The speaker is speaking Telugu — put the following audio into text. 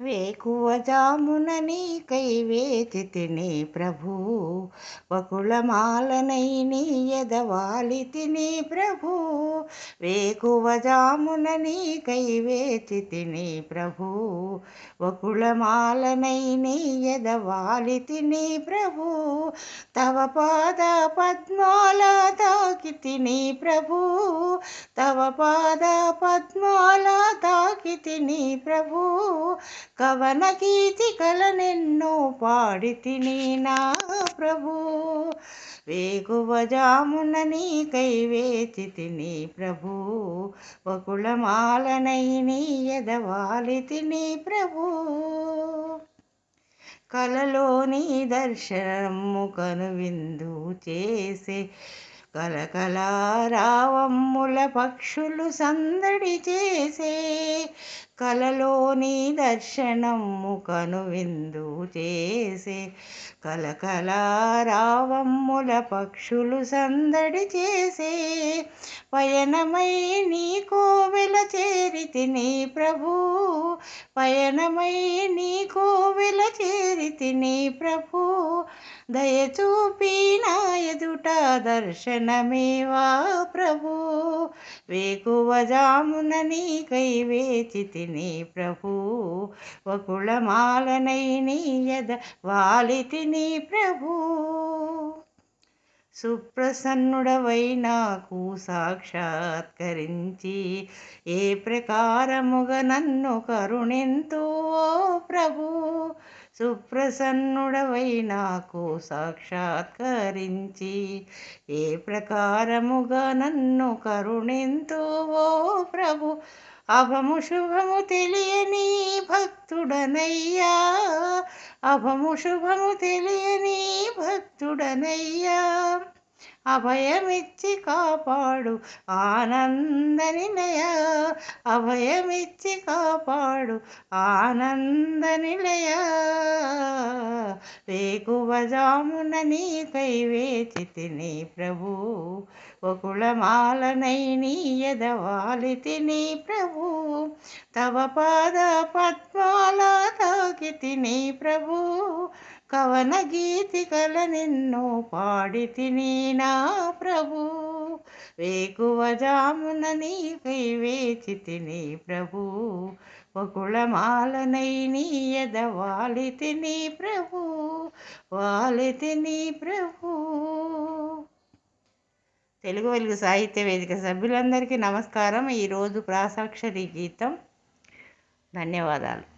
వేకువజామున నీకై వేచితిని ప్రభూ, వకుళమాలనై నీ ఎదవాలితిని ప్రభూ. వేకువజామున నీకై వేచితిని ప్రభూ, వకుళమాలనై నీ ఎదవాలితిని ప్రభూ. తవ పాద పద్మాల తాకితిని ప్రభూ, తవ పాద పద్మాల తాకితిని ప్రభూ. కవన గీతికలనెన్నో పాడితిని నా ప్రభూ. వేకువజామున నీకై వేచితిని ప్రభూ, వకుళమాలనై నీ ఎదవాలితిని ప్రభూ. కలలోని దర్శనము కనువిందు చేసే కలకలారావమ్ముల పక్షులు సందడి చేసే. కలలోని దర్శనము కనువిందు చేసే కలకలారావమ్ముల పక్షులు సందడి చేసే. పయనమై నీ కోవెల చేరితిని ప్రభూ, పయనమై నీ కోవెల చేరితిని ప్రభూ. దయచూపి నా ఎదుట దర్శనమేవా ప్రభూ. వేకువజామున నీకై వేచితిని ప్రభూ, వకుళమాలనై నీ ఎదవాలితిని ప్రభూ. సుప్రసన్నుడవై నాకు సాక్షాత్కరించి ఏ ప్రకారముగా నన్ను కరుణింతువో ప్రభూ. సుప్రసన్నుడవై నాకు సాక్షాత్కరించి ఏ ప్రకారముగా నన్ను కరుణింతువో ప్రభు. అభము శుభము తెలియని భక్తుడనయ్యా, అభము శుభము తెలియని భక్తుడనయ్యా. అభయమిచ్చి కాపాడు ఆనంద నిలయ, అభయమిచ్చి కాపాడు ఆనంద నిలయ. వేకువజామున నీకై వేచితిని ప్రభూ, వకుళమాలనై నీ ఎదవాలితిని ప్రభూ. తవ పాద పద్మాల తాకితిని ప్రభూ, కవన గీతికలనెన్నో పాడితిని నా ప్రభూ. వేకువజామున నీకై వేచితిని ప్రభూ, వకుళమాలనై నీ ఎదవాలితిని ప్రభూ, వాలితిని ప్రభూ. తెలుగు వెలుగు సాహిత్య వేదిక సభ్యులందరికీ నమస్కారం. ఈరోజు ప్రాసాక్షరి గీతం. ధన్యవాదాలు.